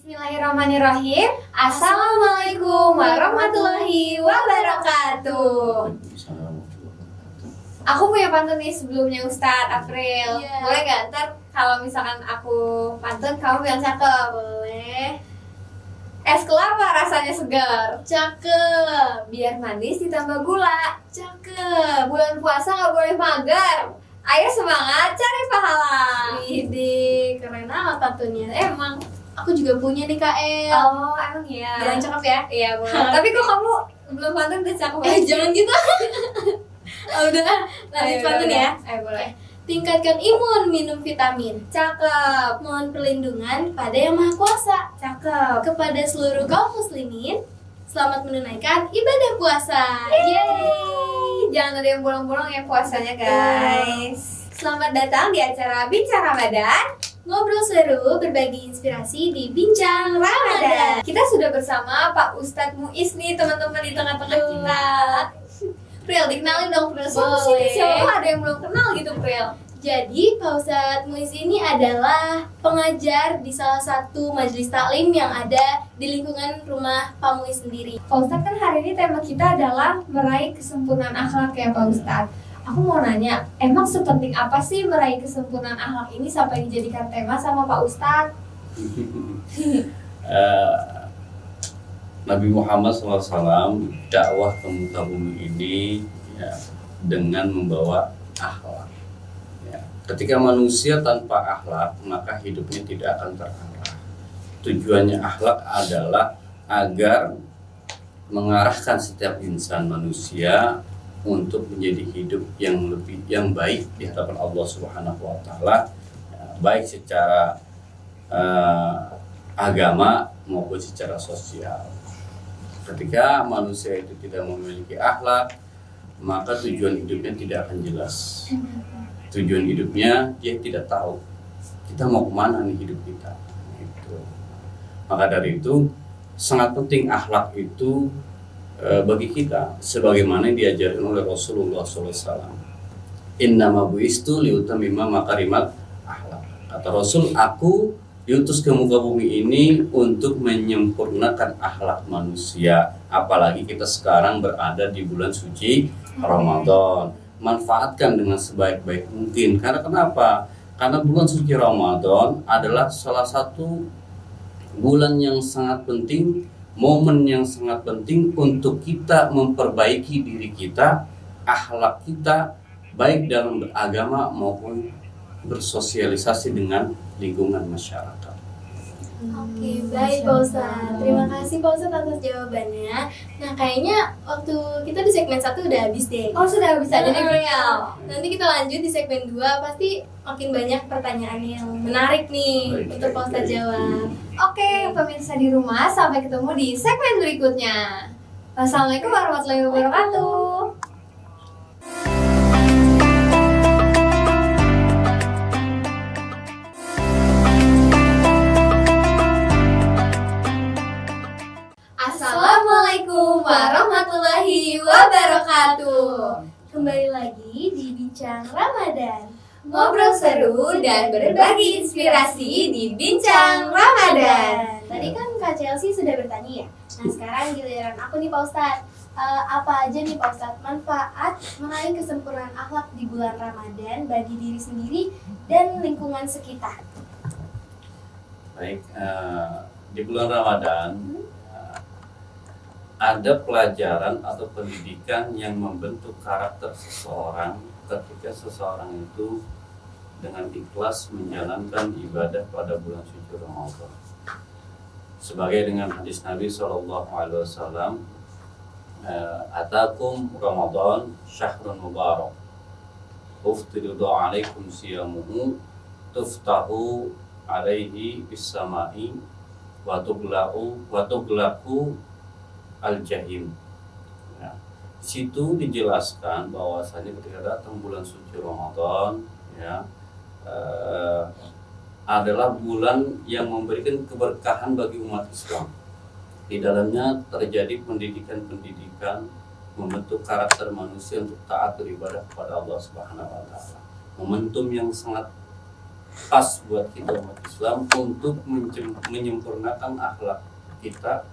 Bismillahirrahmanirrahim. Assalamualaikum warahmatullahi wabarakatuh. Aku punya pantun nih sebelumnya Ustadz April. Boleh gak? Ntar kalau misalkan aku pantun kamu bilang cakep. Boleh. Es kelapa rasanya segar. Cakep. Biar manis ditambah gula. Cakep. Bulan puasa gak boleh mager. Ayo semangat cari pahala. Widih, keren amat pantunnya. Emang aku juga punya nih Kak El. Oh emang iya. Bilang cakep ya? Iya boleh. Tapi kok kamu belum pantun udah cakep banget. Jangan gitu. Udah, lanjut pantun ya. Boleh. Tingkatkan imun, minum vitamin. Cakep. Mohon perlindungan pada Yang Maha Kuasa. Cakep. Kepada seluruh kaum muslimin, selamat menunaikan ibadah puasa. Yeay. Jangan ada yang bolong-bolong ya puasanya guys. Selamat datang di acara Bincang Ramadan. Ngobrol seru, berbagi inspirasi di Bincang Ramadan. Kita sudah bersama Pak Ustadz Muiz nih teman-teman di tengah-tengah kita. Pril, dikenalin dong Pril. Siapa ada yang belum kenal gitu Pril? Jadi Pak Ustadz Muiz ini adalah pengajar di salah satu majelis taklim yang ada di lingkungan rumah Pak Muiz sendiri. Pak Ustadz kan hari ini tema kita adalah meraih kesempurnaan akhlak ya Pak Ustadz. Aku mau nanya, emang sepenting apa sih meraih kesempurnaan akhlak ini sampai dijadikan tema sama Pak Ustadz? Nabi Muhammad SAW dakwah ke muka bumi ini ya, dengan membawa akhlak. Ya. Ketika manusia tanpa akhlak, maka hidupnya tidak akan terarah. Tujuannya akhlak adalah agar mengarahkan setiap insan manusia untuk menjadi hidup yang baik di hadapan Allah Subhanahu wa taala, ya, baik secara agama maupun secara sosial. Ketika manusia itu tidak memiliki akhlak, maka tujuan hidupnya tidak akan jelas. Tujuan hidupnya dia tidak tahu kita mau kemana nih hidup kita. Itu. Maka dari itu sangat penting akhlak itu bagi kita, sebagaimana diajarkan oleh Rasulullah SAW. Innama bu'istu liutammima makarimat akhlak. Kata Rasul, aku diutus ke muka bumi ini untuk menyempurnakan akhlak manusia. Apalagi kita sekarang berada di bulan suci Ramadan. Manfaatkan dengan sebaik-baik mungkin. Karena kenapa? Karena bulan suci Ramadan adalah salah satu bulan yang sangat penting, momen yang sangat penting untuk kita memperbaiki diri kita, akhlak kita, baik dalam beragama maupun bersosialisasi dengan lingkungan masyarakat. Oke, baik Pak Ustadz. Terima kasih Pak Ustadz atas jawabannya. Nah, kayaknya waktu kita di segmen 1 udah habis deh. Oh sudah bisa jadi Pril. Nanti kita lanjut di segmen 2, pasti makin banyak pertanyaan yang menarik nih untuk Pak Ustadz jawab. Oke, pemirsa di rumah, sampai ketemu di segmen berikutnya. Wassalamualaikum warahmatullahi wabarakatuh. Assalamualaikum warahmatullahi wabarakatuh. Kembali lagi di Bincang Ramadan. Ngobrol seru dan berbagi inspirasi di Bincang Ramadan. Tadi kan Kak Chelsea sudah bertanya ya. Nah, sekarang giliran aku nih Pak Ustadz. Apa aja nih Pak Ustadz manfaat meraih kesempurnaan akhlak di bulan Ramadan bagi diri sendiri dan lingkungan sekitar? Baik, di bulan Ramadan ada pelajaran atau pendidikan yang membentuk karakter seseorang ketika seseorang itu dengan ikhlas menjalankan ibadah pada bulan suci Ramadan. Sebagai dengan hadis Nabi SAW, Atakum Ramadan syahrun mubarak, uftirudu alaikum siyamuhu, tuftahu alaihi bis-sama'i, wa tuglaku al-jahim. Ya. Di situ dijelaskan bahwasanya ketika datang bulan suci Ramadan, ya, adalah bulan yang memberikan keberkahan bagi umat Islam. Di dalamnya terjadi pendidikan-pendidikan membentuk karakter manusia untuk taat beribadah kepada Allah Subhanahu wa taala. Momentum yang sangat pas buat kita umat Islam untuk menyempurnakan akhlak kita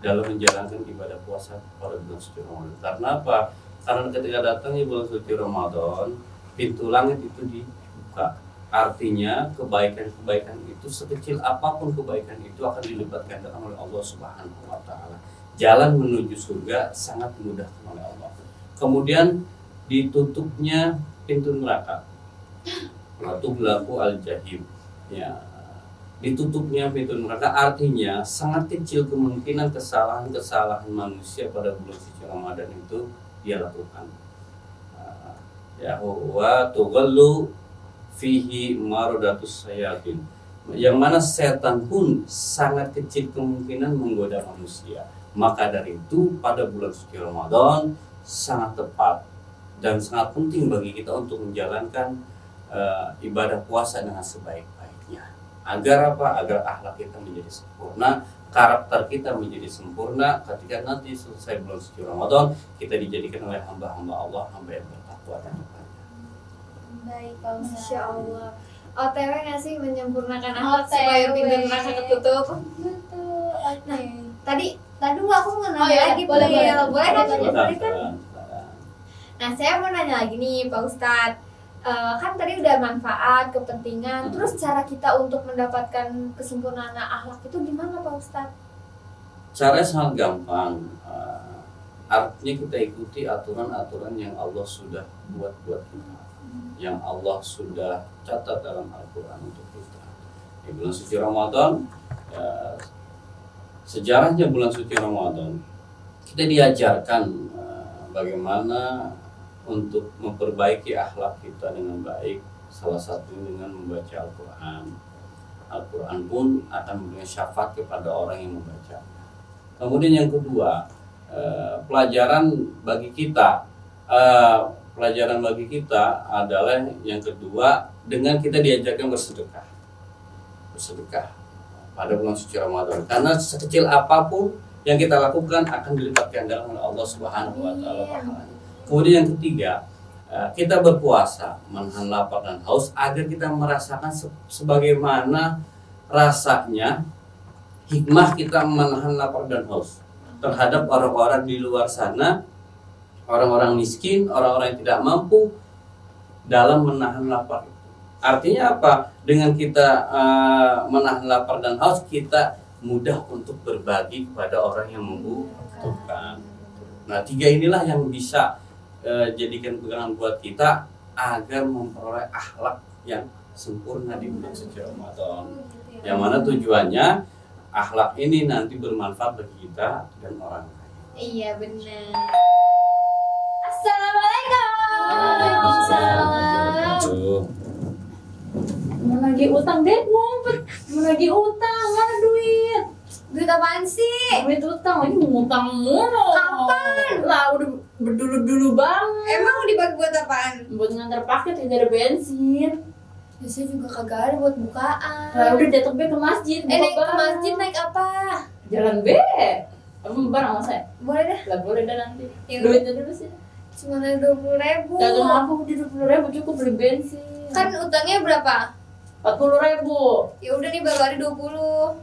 dalam menjalankan ibadah puasa pada bulan suci Ramadan. Karena apa? Karena ketika datangnya bulan suci Ramadan, pintu langit itu dibuka. Artinya kebaikan-kebaikan itu, sekecil apapun kebaikan itu, akan dilipat gandakan oleh Allah Subhanahu wa taala. Jalan menuju surga sangat dimudahkan oleh Allah. Kemudian ditutupnya pintu neraka. Atau berlaku al-jahim, ya, ditutupnya pintu neraka, artinya sangat kecil kemungkinan kesalahan manusia pada bulan suci Ramadan itu dia lakukan. Ya wa tughallu fihi maradatus sayatin, yang mana setan pun sangat kecil kemungkinan menggoda manusia. Maka dari itu pada bulan suci Ramadan sangat tepat dan sangat penting bagi kita untuk menjalankan ibadah puasa dengan sebaik-baiknya. Agar apa? Agar akhlak kita menjadi sempurna, karakter kita menjadi sempurna. Ketika nanti selesai bulan suci Ramadan, kita dijadikan oleh hamba-hamba Allah, hamba yang bertakwa dan bertakwa. Baik, Pak Ustadz. Masya Allah. OTW nggak sih menyempurnakan akhlak OTW. supaya pintu neraka ketutup? Betul. Oke. Tadi aku mau nanya Oh, iya, lagi, boleh, Pil. boleh. Boleh kan? Boleh, Boleh kan? Nah, saya mau nanya lagi nih, Pak Ustadz. Kan tadi udah manfaat, kepentingan, terus cara kita untuk mendapatkan kesempurnaan akhlak itu gimana, Pak Ustadz? Caranya sangat gampang. Artinya kita ikuti aturan-aturan yang Allah sudah buat kita, yang Allah sudah catat dalam Al-Quran untuk kita. Di bulan suci Ramadan, sejarahnya bulan suci Ramadan, kita diajarkan bagaimana untuk memperbaiki akhlak kita dengan baik. Salah satunya dengan membaca Al-Quran. Al-Quran pun akan memberikan syafaat kepada orang yang membaca. Kemudian yang kedua, pelajaran bagi kita adalah yang kedua, dengan kita diajarkan bersedekah pada bulan suci Ramadan. Karena sekecil apapun yang kita lakukan akan dilipat gandakan oleh Allah Subhanahu wa taala pahalanya. Kemudian yang ketiga, kita berpuasa menahan lapar dan haus agar kita merasakan sebagaimana rasanya hikmah kita menahan lapar dan haus terhadap orang-orang di luar sana, orang-orang miskin, orang-orang yang tidak mampu dalam menahan lapar. Artinya apa? Dengan kita menahan lapar dan haus, kita mudah untuk berbagi kepada orang yang membutuhkan. Nah, tiga inilah yang bisa jadikan pegangan buat kita agar memperoleh akhlak yang sempurna di bulan suci Ramadan. Yang mana tujuannya akhlak ini nanti bermanfaat bagi kita dan orang lain. Iya, benar. Assalamualaikum. Waalaikumsalam. Mau nagih utang deh, ngumpet. Mau nagih utang, mana duit? Duit apaan sih? Duit utang, lagi mau ngutang mulu. Kapan? Lah udah berdulu-dulu banget. Emang dipakai buat apaan? Buat ngantar paket, tidak ada bensin. Ya, saya juga kagak ada buat bukaan. Lah udah datang be ke masjid. buka Naik ke barang. masjid naik apa? Jalan B. Kamu barang sama saya? Boleh dah. Lah boleh dah nanti. Ya. Duitnya dulu sih. Cuma ada 20.000. Dagang aku di 20.000 cukup beli bensin. Kan utangnya berapa? 40.000. Ya udah nih baru ada 20. Udah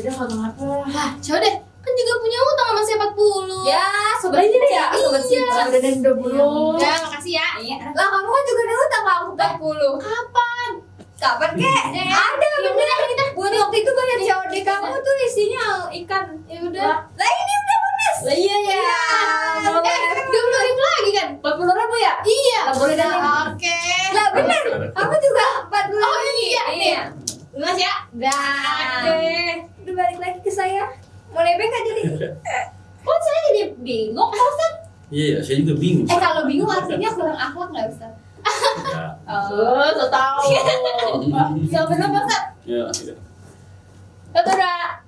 deh kagak apa. Ah, coba deh. Kan juga punya utang sama saya 40. Ya, sobat Cica, sobat Cica. Udah deh 20. Udah, makasih ya. Iya. Lah kamu kan juga ada utang ke aku 40. Kapan? Kapan kek? Ada Ya udah deh, kita. buat waktu itu kan yang COD kamu tuh isinya ikan. Ya udah. Lah ini udah lunas. Lah iya ya. Boleh. 20.000 lagi kan? 40.000 ya? Iya. Lah boleh dah. Oke. Lah benar. Kamu juga 40. Oh iya. Iya. Lunas ya? Dah. Udah balik lagi ke saya. Mau nebeng nggak jadi? Kok saya jadi bingung, Pak Ustaz? Iya, saya juga bingung. Kalau bingung artinya kurang akhlak nggak Ustaz? Ya. So tahu. Ya benar Pak Ustaz. Ya, Satu udah.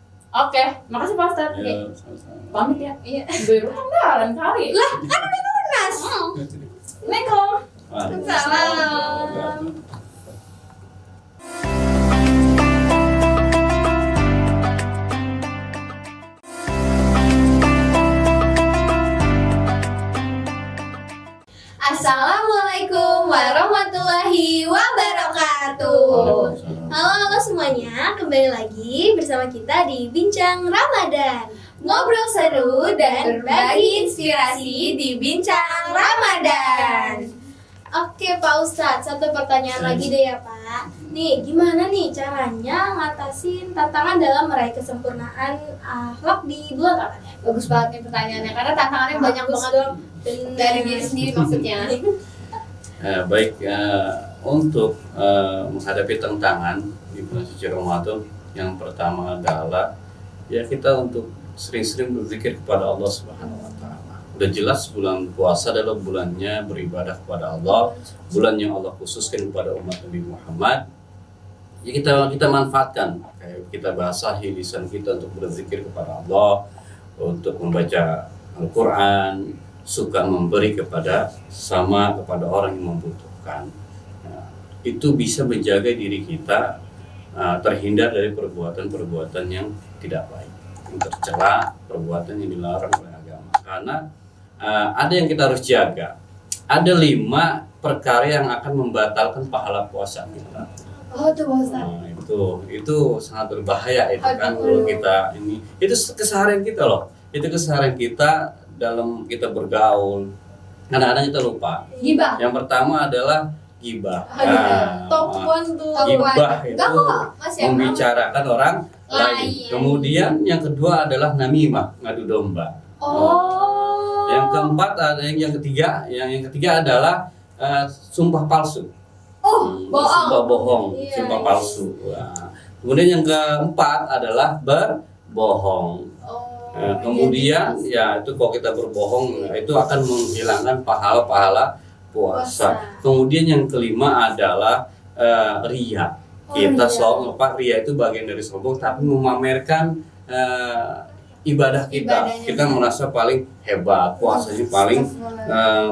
Oke, makasih Pak Ustaz. ya, sama-sama. Pamit ya. Iya. Baru kan kali. Lah kan udah lunas. Assalamualaikum. Salam. Assalamualaikum warahmatullahi wabarakatuh. Halo semuanya, kembali lagi bersama kita di Bincang Ramadan. Ngobrol seru dan berbagi inspirasi di Bincang Ramadan. Oke Pak Ustadz, satu pertanyaan lagi deh ya Pak. Nih, gimana nih caranya ngatasin tantangan dalam meraih kesempurnaan akhlak di bulan Ramadan? Bagus banget nih pertanyaannya, karena tantangannya banyak Bagus banget dong. dari diri sendiri maksudnya. Baik, untuk menghadapi tantangan di bulan suci Ramadan, yang pertama adalah ya kita untuk sering-sering berzikir kepada Allah Subhanahu wa taala. Udah jelas bulan puasa adalah bulannya beribadah kepada Allah, bulan yang Allah khususkan kepada umat Nabi Muhammad. Ya kita manfaatkan, kayak kita basahi lisan kita untuk berzikir kepada Allah, untuk membaca Al-Qur'an, suka memberi kepada kepada orang yang membutuhkan. Nah, itu bisa menjaga diri kita terhindar dari perbuatan-perbuatan yang tidak baik, yang tercela, perbuatan yang dilarang oleh agama. Karena ada yang kita harus jaga. Ada 5 perkara yang akan membatalkan pahala puasa kita. Oh tuh Pak Ustadz. Nah, itu sangat berbahaya itu kan kalau kita itu keseharian kita loh. Itu keseharian kita dalam kita bergaul. Kadang-kadang kita lupa. Gibah. Yang pertama adalah gibah. Top one tuh. Gibah itu Enggak kok, masih membicarakan orang lain. Kemudian yang kedua adalah namimah, ngadu domba. Oh. Yang keempat ada yang ketiga adalah sumpah palsu. Sumpah bohong, Iya, sumpah iya. palsu. Nah, kemudian yang keempat adalah berbohong. Kemudian ya itu kalau kita berbohong itu akan menghilangkan pahala puasa. Kemudian yang kelima adalah riya. Kita riya itu bagian dari sombong, tapi memamerkan ibadah kita. Ibadahnya. Kita merasa paling hebat, puasanya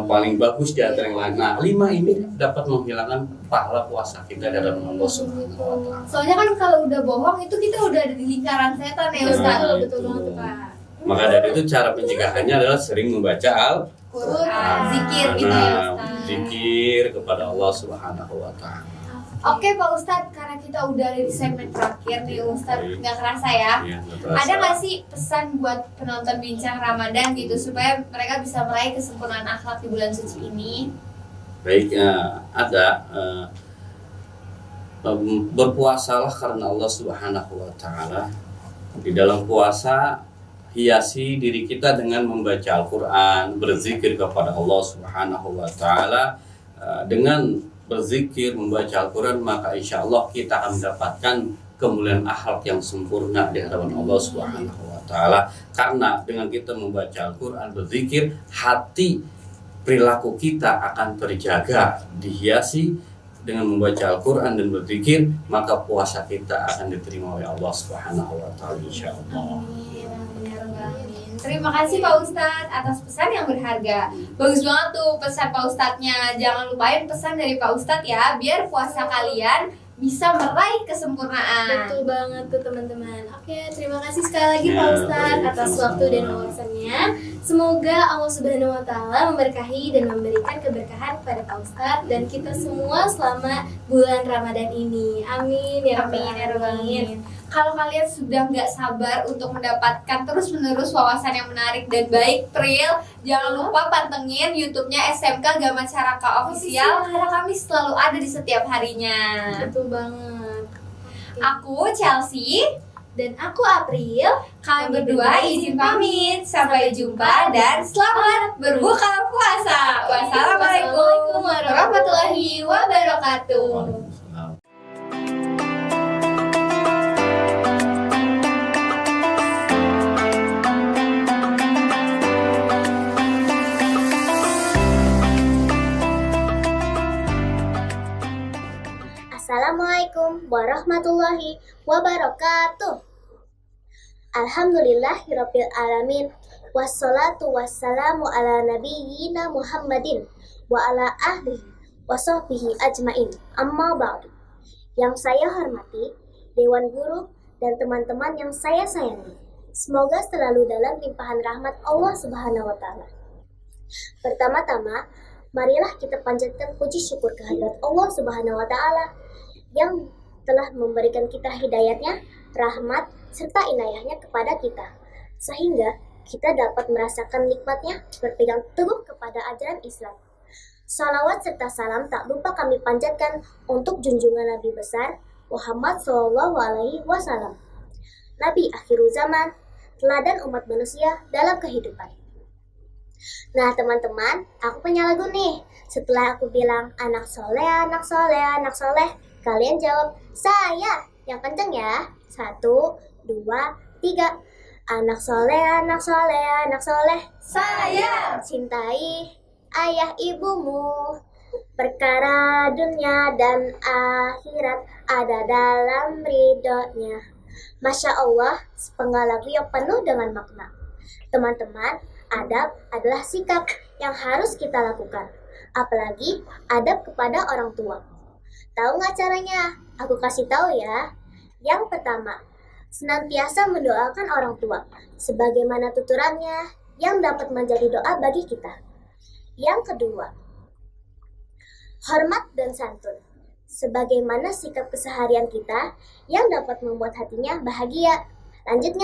paling bagus di antara yang lain. Nah, 5 ini dapat menghilangkan pahala puasa kita dalam Allah Subhanahu wa taala. Soalnya kan kalau udah bohong itu kita udah ada di lingkaran setan ya Ustadz. Nah, Betul itu. banget tuh, Pak. Maka dari itu cara pencegahannya adalah sering membaca Quran, zikir gitu ya Ustadz. zikir kepada Allah Subhanahu wa taala. Oke Pak Ustadz, karena kita udah di segmen terakhir nih Ustadz, nggak kerasa ya. Ya, nggak terasa. Ada nggak sih pesan buat penonton Bincang Ramadan gitu supaya mereka bisa meraih kesempurnaan akhlak di bulan suci ini? Baik, ada berpuasalah karena Allah Subhanahu wa taala. Di dalam puasa hiasi diri kita dengan membaca Al-Qur'an, berzikir kepada Allah Subhanahu wa taala. Dengan berzikir, membaca Al-Quran, maka insya Allah kita akan mendapatkan kemuliaan akhlak yang sempurna di hadapan Allah Subhanahu wa taala. Karena dengan kita membaca Al-Quran, berzikir, hati perilaku kita akan terjaga, dihiasi dengan membaca Al-Quran dan berzikir, maka puasa kita akan diterima oleh Allah Subhanahu wa taala insya Allah. Terima kasih Pak Ustadz atas pesan yang berharga. Bagus banget tuh pesan Pak Ustadznya. Jangan lupain pesan dari Pak Ustadz ya, biar puasa kalian bisa meraih kesempurnaan. Betul banget tuh teman-teman. Oke, terima kasih sekali lagi Ya, Pak Ustadz baik, atas sama-sama. waktu dan wawasannya. Semoga Allah Subhanahu wa taala memberkahi dan memberikan keberkahan kepada Pak Ustadz dan kita semua selama bulan Ramadan ini. Amin ya rabbal alamin. Kalau kalian sudah nggak sabar untuk mendapatkan terus-menerus wawasan yang menarik dan baik, Pril, jangan lupa pantengin YouTube-nya SMK Gama Caraka Official karena kami selalu ada di setiap harinya. Betul banget. Aku Chelsea, Dan aku April. kami berdua izin pamit. Sampai jumpa dan selamat berbuka puasa. Wassalamualaikum warahmatullahi wabarakatuh. Waalaikumsalam. Assalamualaikum warahmatullahi wabarakatuh. Alhamdulillahirabbil alamin. Wassalatu wassalamu ala nabiyyina Muhammadin wa ala ahlihi wa sahbihi ajmain. Amma ba'du. Yang saya hormati Dewan Guru dan teman-teman yang saya sayangi. Semoga selalu dalam limpahan rahmat Allah Subhanahu wa taala. Pertama-tama, marilah kita panjatkan puji syukur kehadirat Allah Subhanahu wa taala yang telah memberikan kita hidayatnya, rahmat, serta inayahnya kepada kita, sehingga kita dapat merasakan nikmatnya berpegang teguh kepada ajaran Islam. Salawat serta salam tak lupa kami panjatkan untuk junjungan Nabi besar Muhammad SAW, Nabi akhirul zaman, teladan umat manusia dalam kehidupan. Nah teman-teman, aku punya lagu nih. Setelah aku bilang anak soleh, anak soleh, anak soleh, kalian jawab saya. Yang kenceng ya. 1, 2, 3. Anak soleh, anak soleh, anak soleh, Saya. cintai ayah ibumu. Perkara dunia dan akhirat ada dalam ridhonya. Masya Allah, sepenggal lagu yang penuh dengan makna. Teman-teman, adab adalah sikap yang harus kita lakukan. Apalagi adab kepada orang tua. Tahu nggak caranya? Aku kasih tahu ya. Yang pertama, senantiasa mendoakan orang tua, sebagaimana tuturannya yang dapat menjadi doa bagi kita. Yang kedua, hormat dan santun, sebagaimana sikap keseharian kita yang dapat membuat hatinya bahagia. Lanjut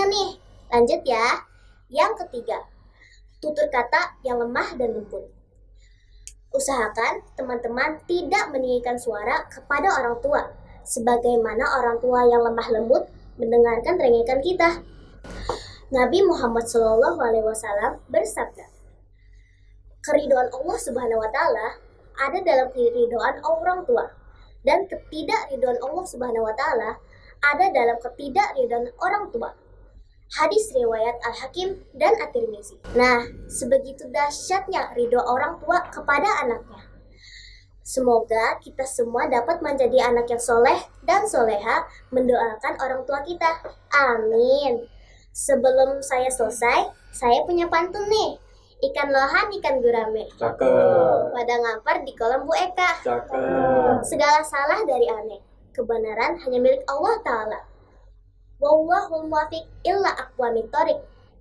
ya. Yang ketiga, tutur kata yang lemah dan lembut. Usahakan teman-teman tidak meninggikan suara kepada orang tua, sebagaimana orang tua yang lemah lembut mendengarkan rengekan kita. Nabi Muhammad SAW bersabda, keridhaan Allah Subhanahu wa Ta'ala ada dalam keridhaan orang tua, dan ketidakridhaan Allah Subhanahu wa Ta'ala ada dalam ketidakridhaan orang tua. Hadis riwayat Al-Hakim dan At-Tirmizi. Nah, sebegitu dahsyatnya ridho orang tua kepada anaknya. Semoga kita semua dapat menjadi anak yang soleh dan soleha, mendoakan orang tua kita. Amin. Sebelum saya selesai, saya punya pantun nih. Ikan lohan, ikan gurame. Cakep. Pada ngampar di kolam Bu Eka. Cakep. Segala salah dari aneh. Kebenaran hanya milik Allah Ta'ala. Wallahul muwaffiq illa aqwamit thoriq.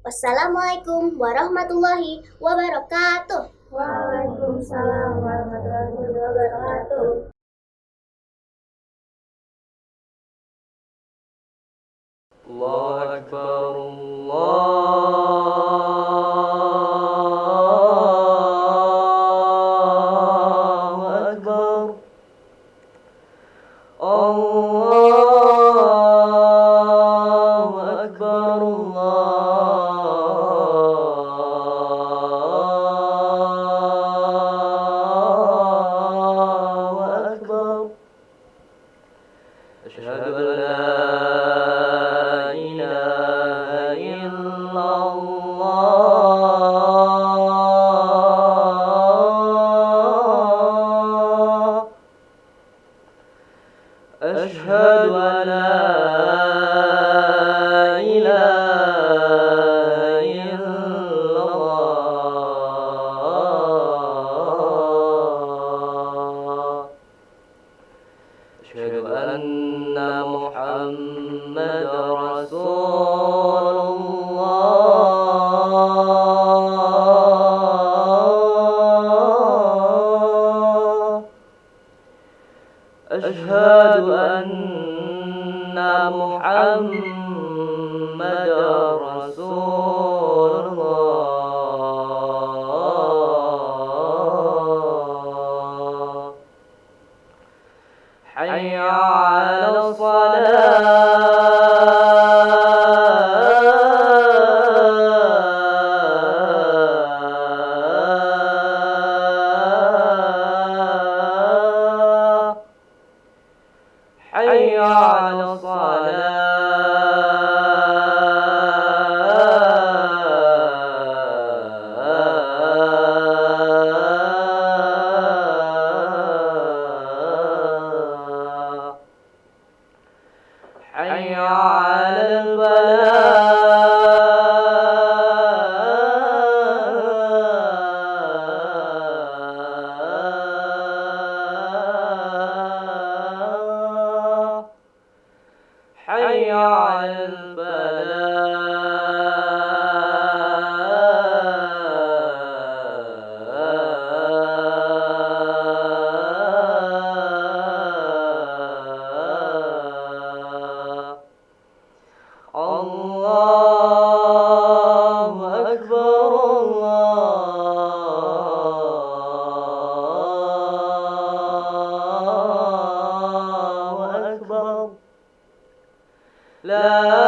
Wassalamualaikum warahmatullahi wabarakatuh. Waalaikumsalam warahmatullahi wabarakatuh. Allahu Akbar, Allahu Akbar, Allahu Akbar, Allahu Akbar. Asyhadu an la أشهد أن لا إله لا